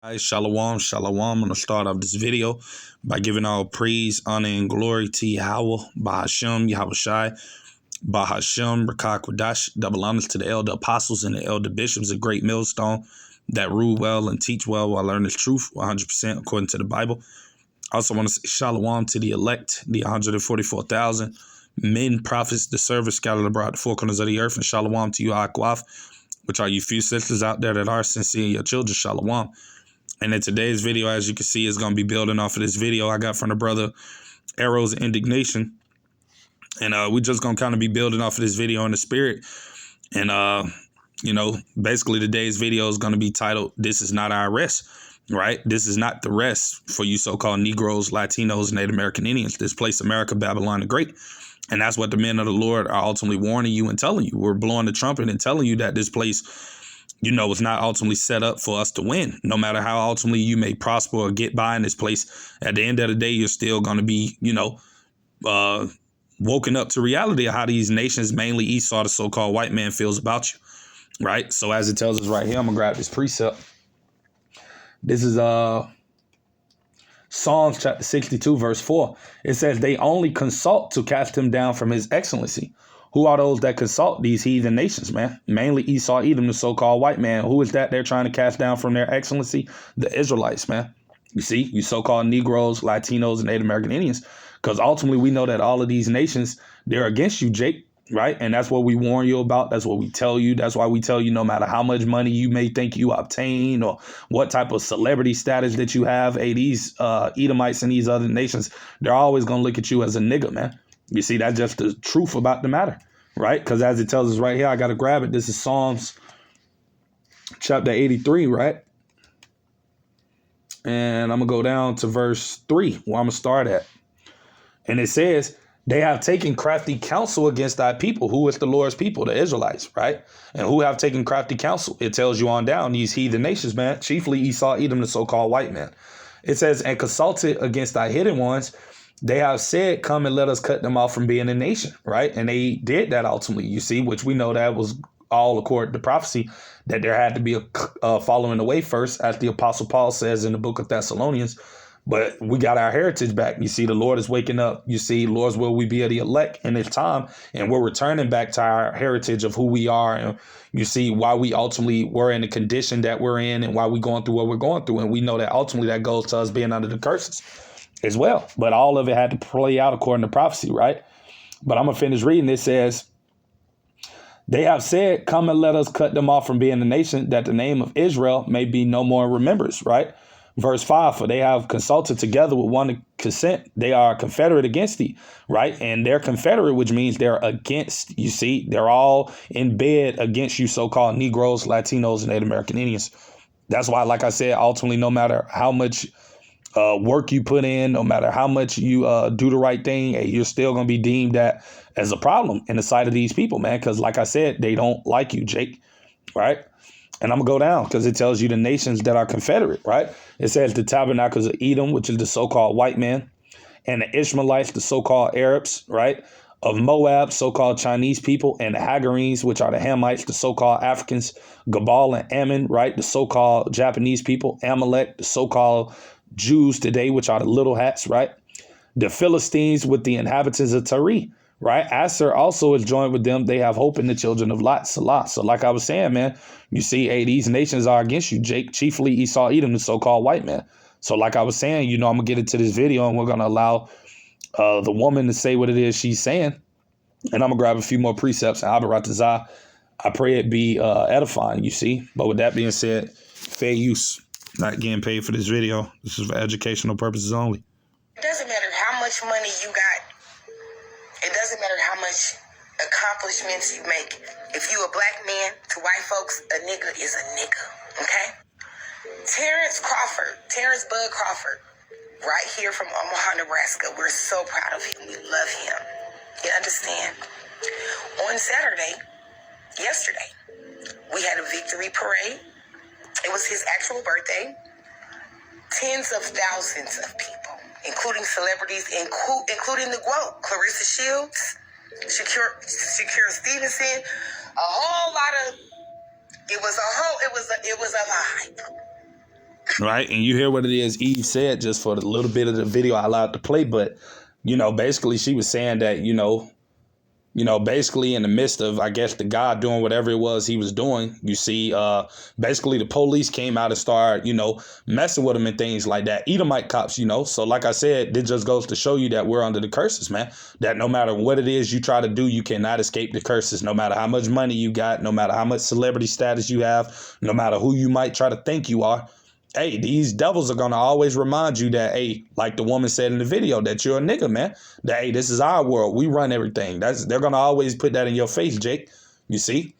Hi, Shalom, Shalom. I'm going to start off this video by giving all praise, honor, and glory to Yahweh, Bahashem, Yahweh Shai, Bahashem, Rakah Kwadash, double honors to the elder apostles and the elder bishops, a great millstone that rule well and teach well while learning the truth 100% according to the Bible. I also want to say Shalom to the elect, the 144,000 men, prophets, the servants scattered abroad the four corners of the earth, and Shalom to you, Akwaf, which are you few sisters out there that are sincere, your children, Shalom. And in today's video, as you can see, is going to be building off of this video I got from the brother Arrows Indignation. And we just going to kind of be building off of this video in the spirit. And, basically today's video is going to be titled, "This is not our rest," right? This is not the rest for you so-called Negroes, Latinos, Native American Indians. This place, America, Babylon the Great. And that's what the men of the Lord are ultimately warning you and telling you. We're blowing the trumpet and telling you that this place, it's not ultimately set up for us to win. No matter how ultimately you may prosper or get by in this place, at the end of the day, you're still going to be, woken up to reality of how these nations, mainly Esau, the so-called white man, feels about you, right? So as it tells us right here, I'm going to grab this precept. This is Psalms chapter 62, verse 4. It says, "They only consult to cast him down from his excellency." Who are those that consult these heathen nations, man? Mainly Esau, Edom, the so-called white man. Who is that they're trying to cast down from their excellency? The Israelites, man. You see, you so-called Negroes, Latinos, and Native American Indians. Because ultimately we know that all of these nations, they're against you, Jake, right? And that's what we warn you about. That's what we tell you. That's why we tell you no matter how much money you may think you obtain or what type of celebrity status that you have, hey, these Edomites and these other nations, they're always going to look at you as a nigga, man. You see, that's just the truth about the matter, right? Because as it tells us right here, I got to grab it. This is Psalms chapter 83, right? And I'm going to go down to verse 3, where I'm going to start at. And it says, "They have taken crafty counsel against thy people." Who is the Lord's people? The Israelites, right? And who have taken crafty counsel? It tells you on down, these heathen nations, man, chiefly Esau, Edom, the so-called white man. It says, "And consulted against thy hidden ones. They have said, come and let us cut them off from being a nation," right? And they did that ultimately, you see, which we know that was all according to prophecy, that there had to be a following away first, as the Apostle Paul says in the book of Thessalonians. But we got our heritage back. You see, the Lord is waking up. You see, Lord's will we be the elect in this time. And we're returning back to our heritage of who we are. And you see why we ultimately were in the condition that we're in and why we're going through what we're going through. And we know that ultimately that goes to us being under the curses as well. But all of it had to play out according to prophecy, right? But I'm going to finish reading. It says, "They have said, come and let us cut them off from being a nation, that the name of Israel may be no more in remembrance," right? Verse 5, "For they have consulted together with one consent. They are confederate against thee," right? And they're confederate, which means they're against, you see, they're all in bed against you so-called Negroes, Latinos, and Native American Indians. That's why, like I said, ultimately, no matter how much work you put in, no matter how much you do the right thing, you're still going to be deemed that as a problem in the sight of these people, man. Because like I said, they don't like you, Jake, right? And I'm going to go down because it tells you the nations that are confederate, right? It says the tabernacles of Edom, which is the so-called white man, and the Ishmaelites, the so-called Arabs, right? Of Moab, so-called Chinese people, and the Hagarenes, which are the Hamites, the so-called Africans, Gabal and Ammon, right? The so-called Japanese people, Amalek, the so-called Jews today, which are the little hats, right? The Philistines with the inhabitants of Tyre, right? Aser also is joined with them. They have hope in the children of Lot, Salah. So like I was saying, man, you see, hey, these nations are against you, Jake, chiefly Esau, Edom, the so-called white man. So like I was saying, I'm going to get into this video and we're going to allow the woman to say what it is she's saying. And I'm going to grab a few more precepts. And Abaratazah, I pray it be edifying, you see. But with that being said, fair use. Not getting paid for this video. This is for educational purposes only. It doesn't matter how much money you got. It doesn't matter how much accomplishments you make. If you a black man, to white folks, a nigga is a nigga, okay? Terrence Bud Crawford, right here from Omaha, Nebraska. We're so proud of him. We love him. You understand? On Saturday, yesterday, we had a victory parade. It was his actual birthday. Tens of thousands of people, including celebrities, including the GWOAT, Clarissa Shields, Shakira Stevenson, a whole lot of. It was a vibe. right? And you hear what it is Eve said just for the little bit of the video I allowed to play. But, basically she was saying that, basically in the midst of, I guess, the God doing whatever it was he was doing, you see, basically the police came out and started, messing with him and things like that. Edomite cops, So like I said, this just goes to show you that we're under the curses, man. That no matter what it is you try to do, you cannot escape the curses. No matter how much money you got, no matter how much celebrity status you have, no matter who you might try to think you are. Hey, these devils are going to always remind you that, hey, like the woman said in the video, that you're a nigga, man. That, hey, this is our world. We run everything. They're going to always put that in your face, Jake. You see?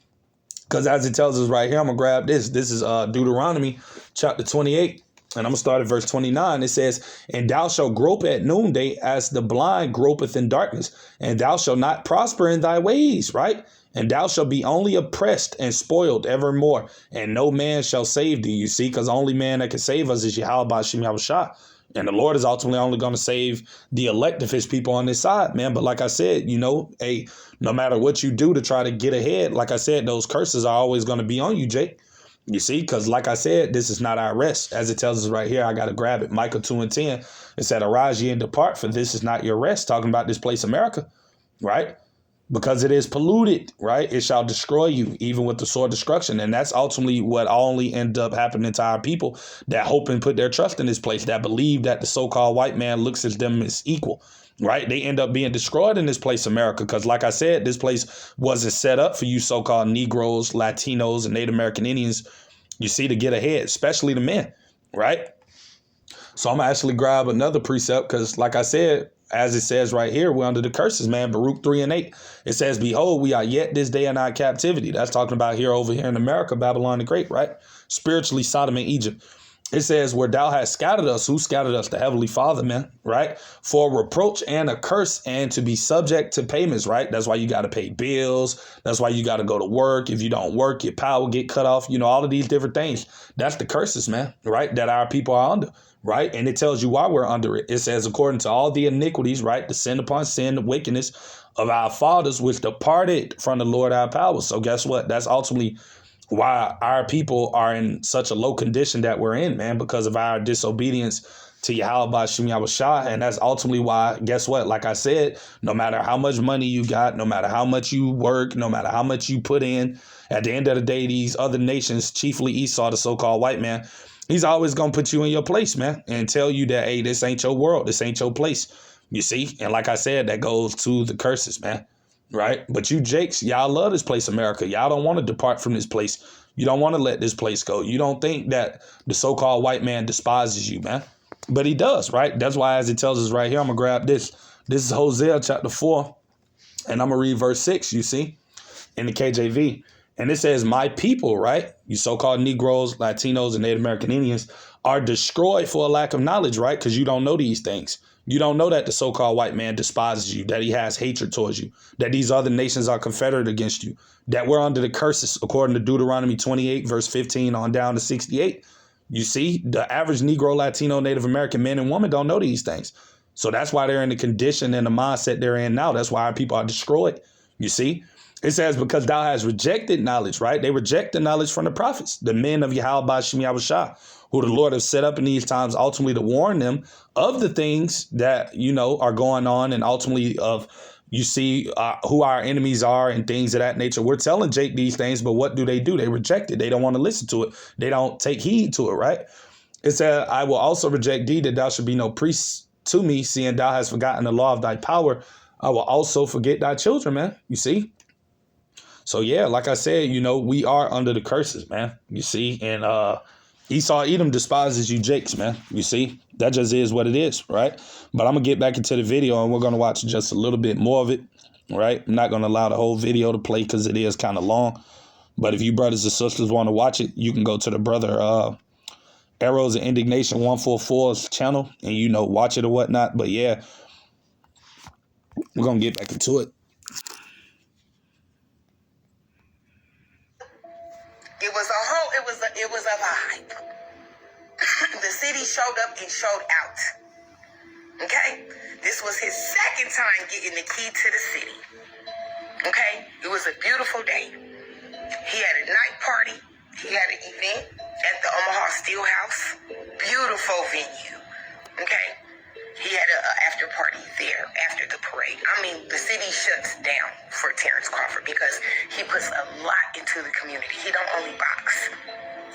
Because as it tells us right here, I'm going to grab this. This is Deuteronomy chapter 28. And I'm going to start at verse 29. It says, and thou shalt grope at noonday as the blind gropeth in darkness. And thou shalt not prosper in thy ways, right? And thou shalt be only oppressed and spoiled evermore, and no man shall save thee. You see, because the only man that can save us is Yahweh Ba'Shem Yahushua. And the Lord is ultimately only going to save the elect of his people on this side, man. But like I said, hey, no matter what you do to try to get ahead, like I said, those curses are always going to be on you, Jake. You see, because like I said, this is not our rest. As it tells us right here, I got to grab it. Micah 2:10. It said, arise ye and depart, for this is not your rest. Talking about this place, America, right? Because it is polluted, right? It shall destroy you, even with the sword destruction. And that's ultimately what only end up happening to our people that hope and put their trust in this place, that believe that the so-called white man looks at them as equal, right? They end up being destroyed in this place, America. Because like I said, this place wasn't set up for you so-called Negroes, Latinos, and Native American Indians, you see, to get ahead, especially the men, right? So I'm going to actually grab another precept because, like I said, as it says right here, we're under the curses, man. Baruch 3:8. It says, behold, we are yet this day in our captivity. That's talking about over here in America, Babylon the Great, right? Spiritually, Sodom and Egypt. It says, where thou hast scattered us, who scattered us? The Heavenly Father, man, right? For a reproach and a curse and to be subject to payments, right? That's why you got to pay bills. That's why you got to go to work. If you don't work, your power will get cut off. All of these different things. That's the curses, man, right? That our people are under. Right. And it tells you why we're under it. It says, according to all the iniquities, right, the sin upon sin, the wickedness of our fathers, which departed from the Lord our power. So guess what? That's ultimately why our people are in such a low condition that we're in, man, because of our disobedience to Yahweh Ba'Shem Yahushua. And that's ultimately why, guess what? Like I said, no matter how much money you got, no matter how much you work, no matter how much you put in, at the end of the day, these other nations, chiefly Esau, the so-called white man, he's always going to put you in your place, man, and tell you that, hey, this ain't your world. This ain't your place. You see? And like I said, that goes to the curses, man. Right. But you Jakes, y'all love this place, America. Y'all don't want to depart from this place. You don't want to let this place go. You don't think that the so-called white man despises you, man. But he does. Right. That's why, as it tells us right here, I'm going to grab this. This is Hosea chapter 4. And I'm going to read verse 6, you see, in the KJV. And it says, my people, right, you so-called Negroes, Latinos, and Native American Indians are destroyed for a lack of knowledge, right? Because you don't know these things. You don't know that the so-called white man despises you, that he has hatred towards you, that these other nations are confederate against you, that we're under the curses, according to Deuteronomy 28, verse 15 on down to 68. You see, the average Negro, Latino, Native American men and women don't know these things. So that's why they're in the condition and the mindset they're in now. That's why our people are destroyed. You see? It says, because thou hast rejected knowledge, right? They reject the knowledge from the prophets, the men of Yahweh Ba'Shem Yahushua, who the Lord has set up in these times, ultimately to warn them of the things that, are going on, and ultimately of, you see, who our enemies are and things of that nature. We're telling Jake these things, but what do? They reject it. They don't want to listen to it. They don't take heed to it, right? It said, I will also reject thee, that thou should be no priest to me, seeing thou hast forgotten the law of thy power. I will also forget thy children, man. You see? So, yeah, like I said, we are under the curses, man. You see, and Esau Edom despises you Jakes, man. You see, that just is what it is, right? But I'm going to get back into the video, and we're going to watch just a little bit more of it, right? I'm not going to allow the whole video to play because it is kind of long. But if you brothers and sisters want to watch it, you can go to the brother Arrows of Indignation 144's channel and, watch it or whatnot. But, yeah, we're going to get back into it. It was a vibe. The city showed up and showed out. Okay? This was his second time getting the key to the city. Okay? It was a beautiful day. He had a night party. He had an event. at the Omaha Steelhouse. Beautiful venue. Okay? He had an after party there after the parade. I mean, the city shuts down for Terrence Crawford because he puts a lot into the community. He don't only box.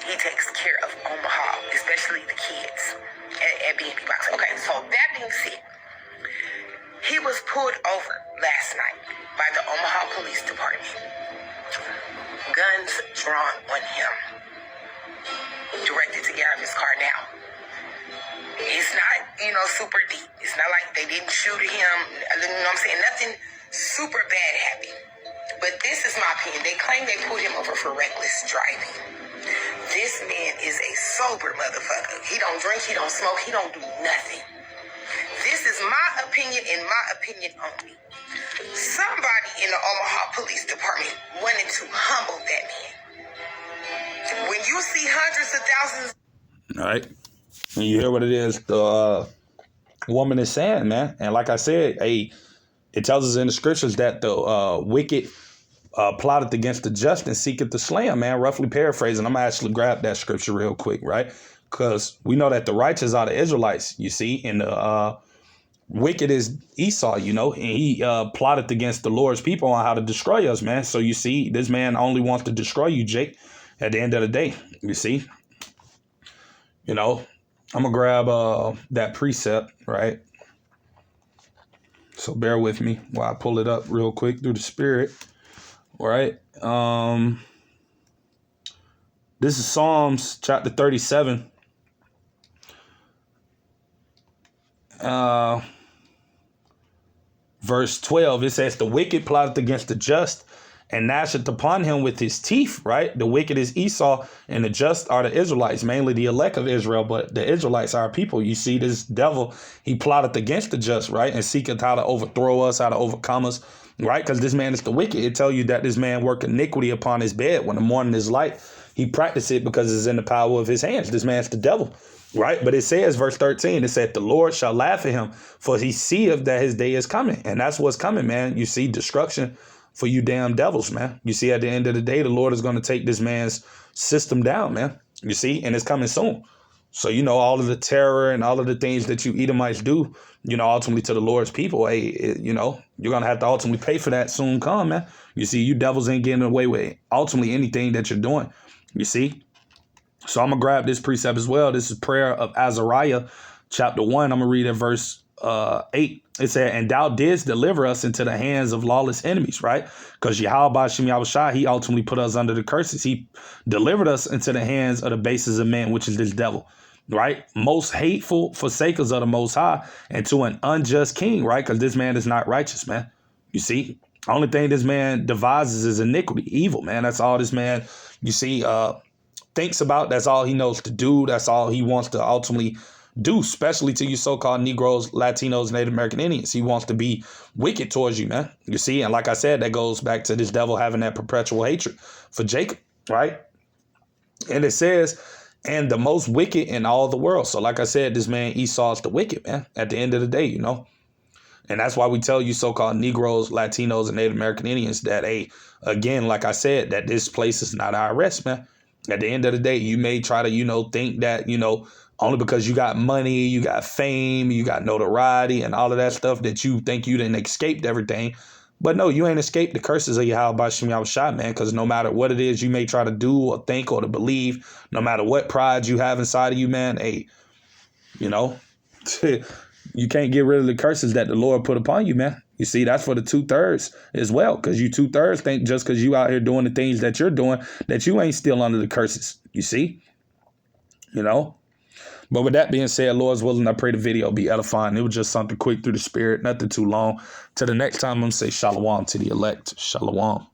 He takes care of Omaha, especially the kids at B&B Box. Okay, so that being said, he was pulled over last night by the Omaha Police Department. Guns drawn on him. Directed to get out of his car now. It's not, super deep. It's not like they didn't shoot him. You know what I'm saying? Nothing super bad happened. But this is my opinion. They claim they pulled him over for reckless driving. This man is a sober motherfucker. He don't drink, he don't smoke, he don't do nothing. This is my opinion and my opinion only. Somebody in the Omaha Police Department wanted to humble that man. When you see hundreds of thousands... All right. And you hear what it is the woman is saying, man. And like I said, it tells us in the scriptures that the wicked plotted against the just and seeketh to slay him, man. Roughly paraphrasing. I'm going to actually grab that scripture real quick, right? Because we know that the righteous are the Israelites, you see, and the wicked is Esau, and he plotted against the Lord's people on how to destroy us, man. So you see, this man only wants to destroy you, Jake, at the end of the day, you see. I'm going to grab that precept, right? So bear with me while I pull it up real quick through the Spirit, right? This is Psalms chapter 37. Verse 12, it says, the wicked plotted against the just and gnasheth upon him with his teeth, right? The wicked is Esau and the just are the Israelites, mainly the elect of Israel, but the Israelites are our people. You see, this devil, he plotted against the just, right? And seeketh how to overthrow us, how to overcome us, right? Because this man is the wicked. It tell you that this man work iniquity upon his bed when the morning is light. He practice it because it's in the power of his hands. This man's the devil, right? But it says, verse 13, it said, the Lord shall laugh at him, for he seeth that his day is coming. And that's what's coming, man. You see, destruction for you damn devils, man. You see, at the end of the day, the Lord is going to take this man's system down, man. You see, and it's coming soon. So, all of the terror and all of the things that you Edomites do, ultimately to the Lord's people, you're going to have to ultimately pay for that soon come, man. You see, you devils ain't getting away with ultimately anything that you're doing. You see? So I'm going to grab this precept as well. This is prayer of Azariah, chapter 1. I'm going to read at verse 8. It said, and thou didst deliver us into the hands of lawless enemies, right? Because Yahweh Hashem Yahushua, he ultimately put us under the curses. He delivered us into the hands of the bases of men, which is this devil, right? Most hateful forsakers of the Most High, and to an unjust king, right? Because this man is not righteous, man. You see, the only thing this man devises is iniquity, evil, man. That's all this man, you see, thinks about. That's all he knows to do. That's all he wants to ultimately do, especially to you so-called Negroes, Latinos, Native American Indians. He wants to be wicked towards you, man. You see, and like I said, that goes back to this devil having that perpetual hatred for Jacob, right? And it says, and the most wicked in all the world. So like I said, this man Esau is the wicked, man, at the end of the day, And that's why we tell you so-called Negroes, Latinos, and Native American Indians that, again, like I said, that this place is not our rest, man. At the end of the day, you may try to, think that, only because you got money, you got fame, you got notoriety and all of that stuff that you think you didn't escape everything. But no, you ain't escaped the curses of Yahweh Hashem Yahushua, man, because no matter what it is you may try to do or think or to believe, no matter what pride you have inside of you, man, you can't get rid of the curses that the Lord put upon you, man. You see, that's for the 2/3 as well, because you 2/3 think just because you out here doing the things that you're doing, that you ain't still under the curses, you see, But with that being said, Lord's willing, I pray the video be edifying. It was just something quick through the Spirit, nothing too long. Till the next time, I'm going to say shalom to the elect. Shalom.